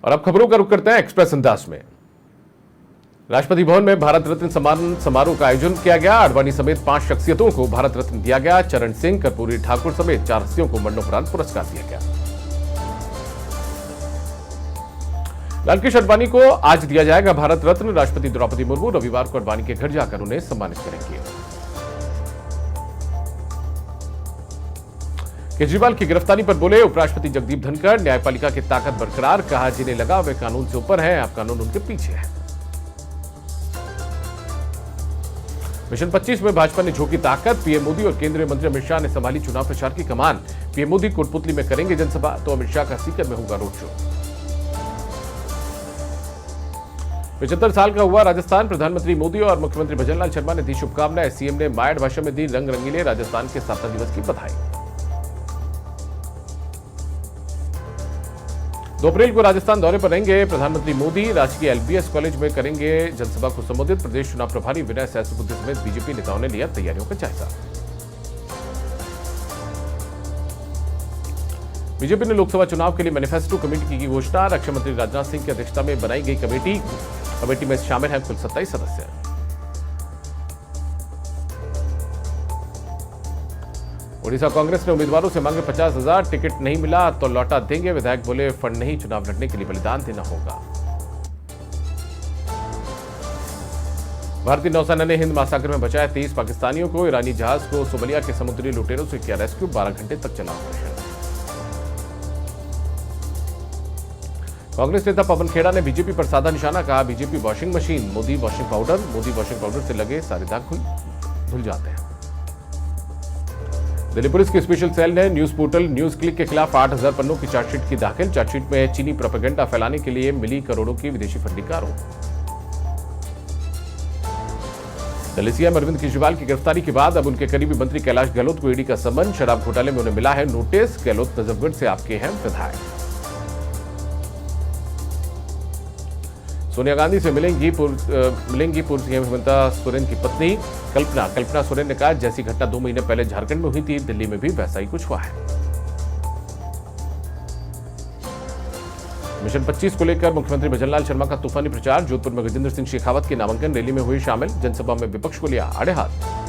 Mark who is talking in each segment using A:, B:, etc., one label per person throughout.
A: और अब खबरों का रुख करते हैं एक्सप्रेस अंदाज में। राष्ट्रपति भवन में भारत रत्न सम्मान समारोह का आयोजन किया गया। आडवाणी समेत 5 शख्सियतों को भारत रत्न दिया गया। चरण सिंह, कर्पूरी ठाकुर समेत 4 हस्तियों को मरणोपरांत पुरस्कार दिया गया। लालकृष्ण आडवाणी को आज दिया जाएगा भारत रत्न। राष्ट्रपति द्रौपदी मुर्मू रविवार को आडवाणी के घर जाकर उन्हें सम्मानित करेंगे। केजरीवाल की गिरफ्तारी पर बोले उपराष्ट्रपति जगदीप धनखड़, न्यायपालिका की ताकत बरकरार। कहा जिन्हें लगा वे कानून से ऊपर है, अब कानून उनके पीछे है। मिशन 25 में भाजपा ने झोंकी ताकत। पीएम मोदी और केंद्रीय मंत्री अमित शाह ने संभाली चुनाव प्रचार की कमान। पीएम मोदी कोटपुतली में करेंगे जनसभा तो अमित शाह का सीकर में होगा रोड शो। 75 साल का हुआ राजस्थान। प्रधानमंत्री मोदी और मुख्यमंत्री भजनलाल शर्मा ने दी शुभकामनाएं। सीएम ने मायड़ भाषा में दी रंग रंगीले राजस्थान के स्थापना दिवस की बधाई। 2 अप्रैल को राजस्थान दौरे पर रहेंगे प्रधानमंत्री मोदी। राजकीय एलबीएस कॉलेज में करेंगे जनसभा को संबोधित। प्रदेश चुनाव प्रभारी विनय सहस्त्रबुद्धे समेत बीजेपी नेताओं ने लिया तैयारियों का जायजा। बीजेपी ने लोकसभा चुनाव के लिए मैनिफेस्टो कमेटी की घोषणा। रक्षा मंत्री राजनाथ सिंह की अध्यक्षता में बनाई गई कमेटी में शामिल हैं कुल 27 सदस्य। ओडिशा कांग्रेस ने उम्मीदवारों से मांगे 50,000। टिकट नहीं मिला तो लौटा देंगे। विधायक बोले फंड नहीं, चुनाव लड़ने के लिए बलिदान देना होगा। भारतीय नौसेना ने हिंद महासागर में बचाया 23 पाकिस्तानियों को। ईरानी जहाज को सोमालिया के समुद्री लुटेरों से किया रेस्क्यू। 12 घंटे तक चला ऑपरेशन। कांग्रेस नेता पवन खेड़ा ने बीजेपी पर साधा निशाना। कहा BJP washing machine, Modi washing powder से लगे सारे दाग धुल जाते हैं। दिल्ली पुलिस की स्पेशल सेल ने न्यूज पोर्टल न्यूज क्लिक के खिलाफ 8,000 पन्नों की चार्जशीट की दाखिल। चार्जशीट में चीनी प्रोपेगेंडा फैलाने के लिए मिली करोड़ों की विदेशी फंडिंग का आरोप। दिल्ली सीएम अरविंद केजरीवाल की गिरफ्तारी के बाद अब उनके करीबी मंत्री कैलाश गहलोत को ईडी का समन। शराब घोटाले में उन्हें मिला है नोटिस। गहलोत नजफगढ़ से आपके हैं विधायक। सोनिया गांधी से मिलेंगी पूर्व सीएम हेमंता सोरेन की पत्नी कल्पना सोरेन ने कहा जैसी घटना 2 महीने पहले झारखंड में हुई थी, दिल्ली में भी वैसा ही कुछ हुआ है। मिशन 25 को लेकर मुख्यमंत्री भजनलाल शर्मा का तूफानी प्रचार। जोधपुर में गजेंद्र सिंह शेखावत की नामांकन रैली में हुए शामिल। जनसभा में विपक्ष को लिया आड़े हाथ।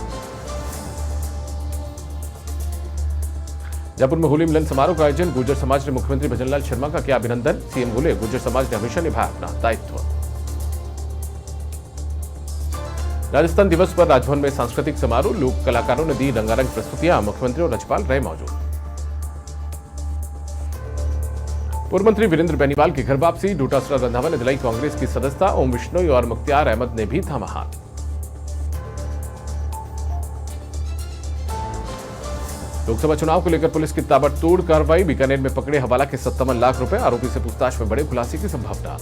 A: जयपुर में होली मिलन समारोह का आयोजन। गुर्जर समाज ने मुख्यमंत्री भजनलाल शर्मा का किया अभिनंदन। सीएम बोले गुर्जर समाज ने हमेशा निभाया अपना दायित्व। राजस्थान दिवस पर राजभवन में सांस्कृतिक समारोह। लोक कलाकारों ने दी रंगारंग प्रस्तुतियां। मुख्यमंत्री और राज्यपाल रहे मौजूद। पूर्व मंत्री वीरेंद्र बेनीवाल की घर वापसी। डोटासरा रंधावा ने दिलाई कांग्रेस की सदस्यता। ओम बिश्नोई और मुख्तार अहमद ने भी थामा हाथ। लोकसभा चुनाव को लेकर पुलिस की ताबड़तोड़ कार्रवाई। बीकानेर में पकड़े हवाला के 57 लाख रुपए। आरोपी से पूछताछ में बड़े खुलासे की संभावना।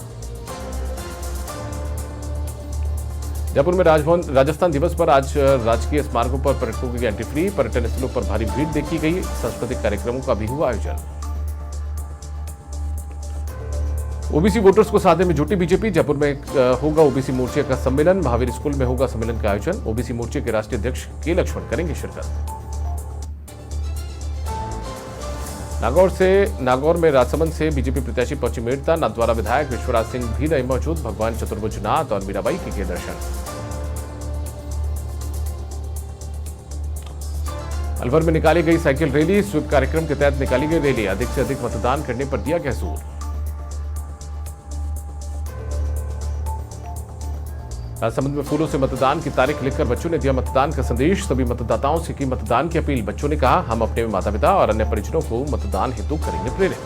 A: जयपुर में राजस्थान दिवस पर आज राजकीय स्मारकों पर पर्यटकों की एंट्री फ्री। पर्यटन स्थलों पर भारी भीड़ देखी गई। सांस्कृतिक कार्यक्रमों का भी हुआ आयोजन। ओबीसी वोटर्स को साधने में जुटी बीजेपी। जयपुर में होगा ओबीसी मोर्चे का सम्मेलन। महावीर स्कूल में होगा सम्मेलन का आयोजन। ओबीसी मोर्चे के राष्ट्रीय अध्यक्ष के लक्ष्मण करेंगे शिरकत। नागौर में राजसमंद से बीजेपी प्रत्याशी पहुंची मेड़ता। नाथद्वारा विधायक विश्वराज सिंह भी रहे मौजूद। भगवान चतुर्भुज नाथ और मीराबाई के किए दर्शन। अलवर में निकाली गई साइकिल रैली। स्वीप कार्यक्रम के तहत निकाली गई रैली। अधिक से अधिक मतदान करने पर दिया गया जोर। राजसमंद में फूलों से मतदान की तारीख लिखकर बच्चों ने दिया मतदान का संदेश। सभी मतदाताओं से की मतदान की अपील। बच्चों ने कहा हम अपने माता पिता और अन्य परिजनों को मतदान हेतु करेंगे प्रेरित।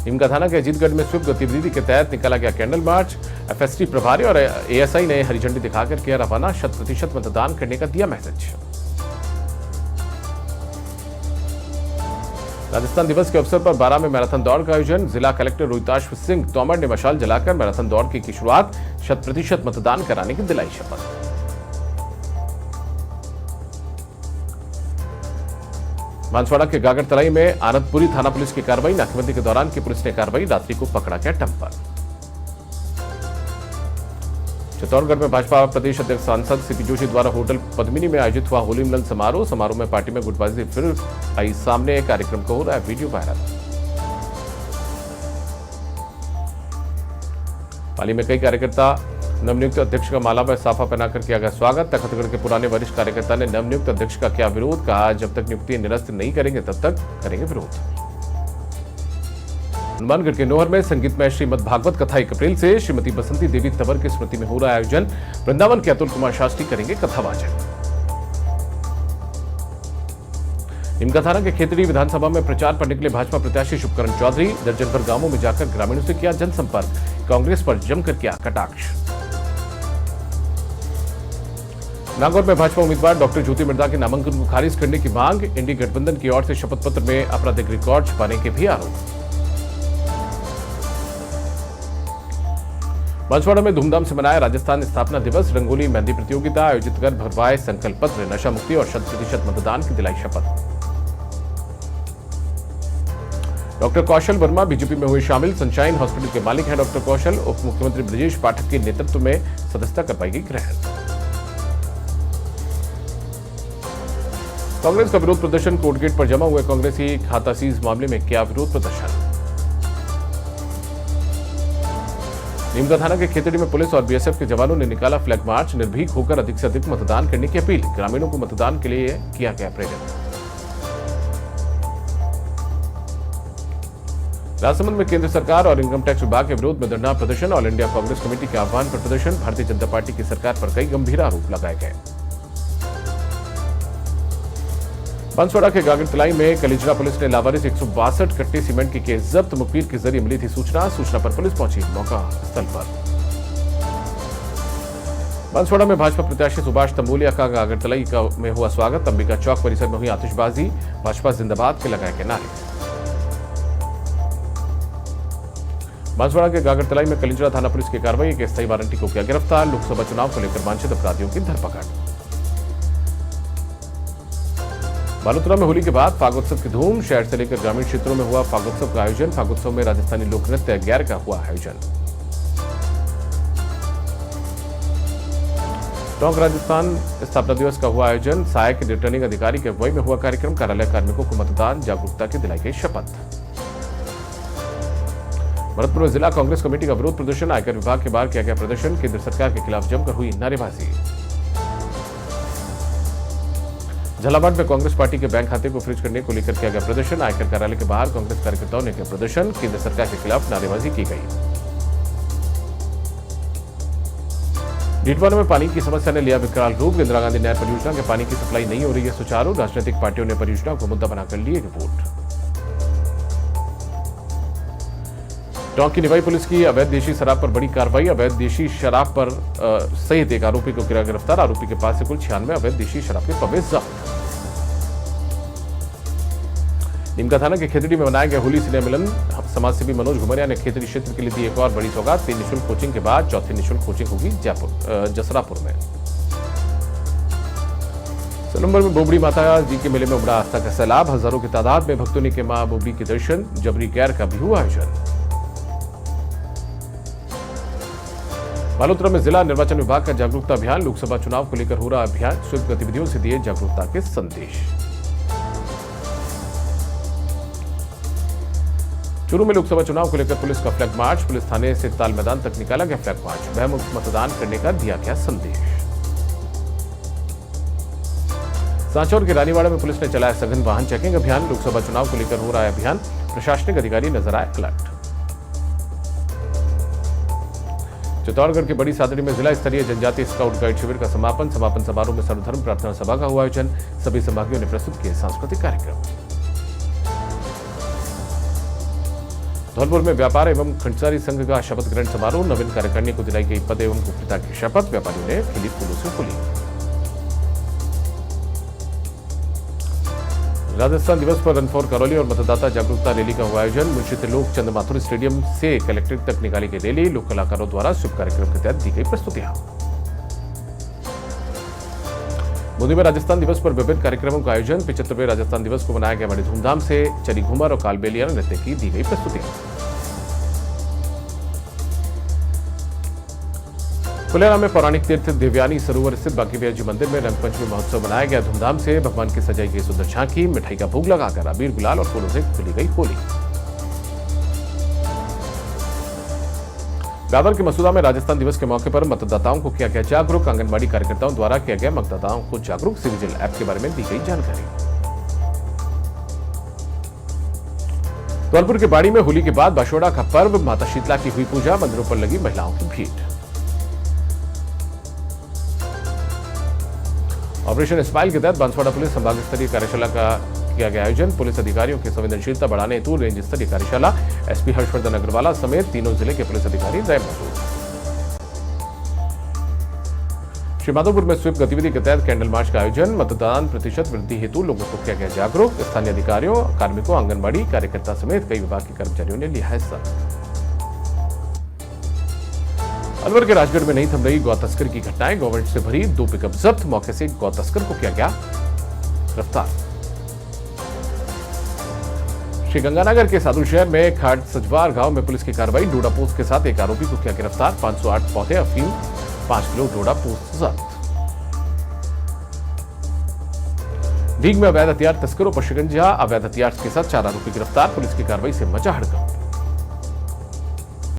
A: नीमका थाना के अजीतगढ़ में स्वीप गतिविधि के तहत निकाला गया कैंडल मार्च। एफएसटी प्रभारी और एएसआई ने हरी झंडी दिखाकर किया रवाना। 100% मतदान करने का दिया मैसेज। राजस्थान दिवस के अवसर पर 12 में मैराथन दौड़ का आयोजन। जिला कलेक्टर रोहिताश सिंह तोमर ने मशाल जलाकर मैराथन दौड़ की शुरुआत। 100% मतदान कराने की दिलाई शपथ। बांसवाड़ा के गागरतलाई में आनंदपुरी थाना पुलिस की कार्रवाई। नाकेबंदी के दौरान की पुलिस ने कार्रवाई। रात्रि को पकड़ा गया टंपर। चित्तौड़गढ़ में भाजपा प्रदेश अध्यक्ष सांसद सीपी जोशी द्वारा होटल पद्मिनी में आयोजित हुआ होली मिलन समारोह। समारोह में पार्टी में गुटबाजी फिर आई सामने। कार्यक्रम को हो रहा है वीडियो वायरल। पाली में कई कार्यकर्ता नवनियुक्त अध्यक्ष का माला में साफा पहनाकर किया गया स्वागत। तखतगढ़ के पुराने वरिष्ठ कार्यकर्ता ने नवनियुक्त अध्यक्ष का किया विरोध, कहा जब तक नियुक्ति निरस्त नहीं करेंगे तब तक करेंगे विरोध। हनुमानगढ़ के नोहर में संगीतमय श्रीमद् भागवत कथा 1 अप्रैल से श्रीमती बसंती देवी तंवर की स्मृति में हो रहा आयोजन। वृंदावन के अतुल कुमार शास्त्री करेंगे कथावाचन। निमकाथाना के खेतड़ी विधानसभा में प्रचार पर निकले भाजपा प्रत्याशी शुभकरण चौधरी। दर्जन भर गांवों में जाकर ग्रामीणों से किया जनसंपर्क, कांग्रेस पर जमकर किया कटाक्ष। नागौर में भाजपा उम्मीदवार डॉक्टर ज्योति मिर्धा के नामांकन को खारिज करने की मांग। इंडी गठबंधन की ओर से शपथ पत्र में आपराधिक रिकॉर्ड छुपाने के भी आरोप। बांसवाड़ा में धूमधाम से मनाया राजस्थान स्थापना दिवस। रंगोली मेहंदी प्रतियोगिता आयोजित कर भरवाए संकल्प पत्र, नशा मुक्ति और 100% मतदान की दिलाई शपथ। डॉक्टर कौशल वर्मा बीजेपी में हुए शामिल। सनशाइन हॉस्पिटल के मालिक हैं डॉक्टर कौशल। उप मुख्यमंत्री ब्रजेश पाठक के नेतृत्व में सदस्यता करवाई गई ग्रहण। कांग्रेस का विरोध प्रदर्शन। कोर्टगेट पर जमा हुए कांग्रेसी खाता सीज मामले में किया विरोध प्रदर्शन। नीमका थाना के खेतड़ी में पुलिस और बीएसएफ के जवानों ने निकाला फ्लैग मार्च। निर्भीक होकर अधिक से अधिक मतदान करने की अपील। ग्रामीणों को मतदान के लिए किया गया प्रेरित। राजसमंद में केंद्र सरकार और इनकम टैक्स विभाग के विरोध में धरना प्रदर्शन। ऑल इंडिया कांग्रेस कमेटी के आह्वान पर प्रदर्शन। भारतीय जनता पार्टी की सरकार पर कई गंभीर आरोप लगाए गए। बांसवाड़ा के गागरतलाई में कलिजरा पुलिस ने लावारिस 162 कट्टे सीमेंट की केस जब्त। मुखबिर के जरिए मिली थी सूचना पर पुलिस पहुंची मौका स्थल पर। बांसवाड़ा में भाजपा प्रत्याशी सुभाष तंबोलिया का गागरतलाई में हुआ स्वागत। अंबिका चौक परिसर में हुई आतिशबाजी। भाजपा जिंदाबाद के लगाए गए नारे। बांसवाड़ा के गागरतलाई में कलिजरा थाना पुलिस की कार्रवाई। एक स्थायी वारंटी को किया गिरफ्तार। लोकसभा चुनाव को लेकर वांछित अपराधियों की धरपकड़। बालोतरा में होली के बाद फागोत्सव की धूम। शहर से लेकर ग्रामीण क्षेत्रों में हुआ फागोत्सव का आयोजन। फागोत्सव में राजस्थानी लोक नृत्य गैर का हुआ आयोजन। टोंक राजस्थान स्थापना दिवस का हुआ आयोजन। सहायक रिटर्निंग अधिकारी के अगुवाई में हुआ कार्यक्रम। कार्यालय कार्मिकों को मतदान जागरूकता की दिलाई गई शपथ। भरतपुर में जिला कांग्रेस कमेटी का विरोध प्रदर्शन। आयकर विभाग के बाहर किया गया प्रदर्शन। केंद्र सरकार के खिलाफ जमकर हुई नारेबाजी। झालावाड़ में कांग्रेस पार्टी के बैंक खाते को फ्रीज करने को लेकर किया गया प्रदर्शन। आयकर कार्यालय के बाहर कांग्रेस कार्यकर्ताओं ने किया प्रदर्शन। केंद्र सरकार के खिलाफ नारेबाजी की गई। डीडवाना में पानी की समस्या ने लिया विकराल रूप। इंदिरा गांधी नहर परियोजना के पानी की सप्लाई नहीं हो रही है सुचारू। राजनीतिक पार्टियों ने परियोजना को मुद्दा बनाकर लिए रिपोर्ट। टोंक की निवाई पुलिस की अवैध देशी शराब पर बड़ी कार्रवाई। अवैध देशी शराब पर सहित एक आरोपी को किया गिरफ्तार। आरोपी के पास से कुल 96 अवैध देशी शराब के पवे जब्त। नीमका थाना के खेतड़ी में मनाया गया होली स्नेह मिलन। समाजसेवी मनोज घुमरिया ने खेतड़ी क्षेत्र के लिए दी एक और बड़ी सौगात। 3 निःशुल्क कोचिंग के बाद चौथी निःशुल्क कोचिंग होगी जसरापुर में। सोनम्बर में बोबड़ी माता जी के मेले में उमड़ा आस्था का सैलाब। हजारों की तादाद में भक्तों ने किए मां बोबड़ी के दर्शन। जबरी गैर का भी हुआ आयोजन। बालोतरा में जिला निर्वाचन विभाग का जागरूकता अभियान। लोकसभा चुनाव को लेकर हो रहा अभियान। स्वीप गतिविधियों से दिए जागरूकता के संदेश। चूरू में लोकसभा चुनाव को लेकर पुलिस का फ्लैग मार्च। पुलिस थाने से ताल मैदान तक निकाला गया फ्लैग मार्च। भयमुक्त मतदान करने का दिया गया संदेश। सांचौर के रानीवाड़ा में पुलिस ने चलाया सघन वाहन चेकिंग अभियान। लोकसभा चुनाव को लेकर हो रहा है अभियान। प्रशासनिक अधिकारी नजर आए अलर्ट। चित्तौड़गढ़ के बड़ी सादड़ी में जिला स्तरीय जनजातीय स्काउट गाइड शिविर का समापन समारोह में सर्वधर्म प्रार्थना सभा का हुआ आयोजन। सभी संभागियों ने प्रस्तुत किए सांस्कृतिक कार्यक्रम। धौलपुर में व्यापार एवं खंडसारी संघ का शपथ ग्रहण समारोह। नवीन कार्यकारिणी को दिलाई गई पद एवं गोपनीयता की शपथ। व्यापारियों ने खिली फूलों से होली। राजस्थान दिवस पर रन फॉर करौली और मतदाता जागरूकता रैली का हुआ आयोजन। मुंशी त्रिलोक चंद माथुर स्टेडियम से कलेक्ट्रेट तक निकाली गई रैली। लोक कलाकारों द्वारा शुभ कार्यक्रम के तहत दी गई प्रस्तुतियां। बूंदी में राजस्थान दिवस पर विभिन्न कार्यक्रमों का आयोजन। 75वें राजस्थान दिवस को मनाया गया बड़ी धूमधाम से। चरी घूमर और कालबेलिया नृत्य की दी गई प्रस्तुतियां। फुलेरा में पौराणिक तीर्थ देवयानी सरोवर स्थित बांकीबिहारी जी मंदिर में रंगपंचमी महोत्सव मनाया गया धूमधाम से। भगवान की सजाई गई सुंदर झांकी। मिठाई का भोग लगाकर अबीर गुलाल और फूलों से खुली गई होली। ब्यावर के मसूदा में राजस्थान दिवस के मौके पर मतदाताओं को किया गया जागरूक। आंगनबाड़ी कार्यकर्ताओं द्वारा किया गया मतदाताओं को जागरूक। सिविजिल ऐप के बारे में दी गई जानकारी। धौलपुर के बाड़ी में होली के बाद बाशोड़ा का पर्व, माता शीतला की हुई पूजा, मंदिरों पर लगी महिलाओं की भीड़। ऑपरेशन स्माइल के तहत बांसवाड़ा पुलिस संभाग स्तरीय कार्यशाला का किया गया आयोजन। पुलिस अधिकारियों की संवेदनशीलता बढ़ाने हेतु रेंज स्तरीय कार्यशाला। एसपी हर्षवर्धन अग्रवाला समेत तीनों जिले के पुलिस अधिकारी रहे मौजूद। श्रीमाधोपुर में स्वीप गतिविधि के तहत कैंडल मार्च का आयोजन। मतदान प्रतिशत वृद्धि हेतु लोगों को किया गया जागरूक। स्थानीय अधिकारियों, कार्मिकों, आंगनबाड़ी कार्यकर्ता समेत कई विभाग के कर्मचारियों ने लिया हिस्सा। अलवर के राजगढ़ में नहीं थम रही गौ तस्करी की घटनाएं। गवर्नमेंट से भरी 2 पिकअप जब्त। मौके से गौ तस्कर को किया गया गिरफ्तार। श्रीगंगानगर के साधु शहर में खाट सजवार गांव में पुलिस की कार्रवाई। डोडा पोस्ट के साथ एक आरोपी को किया गिरफ्तार। 508 पौधे अफीम, 5 किलो डोडा पोस्ट जब्त। ढींग में अवैध हथियार तस्करों पर शिकंजा। अवैध हथियार के साथ 4 आरोपी गिरफ्तार। पुलिस की कार्रवाई से मचा हड़कंप।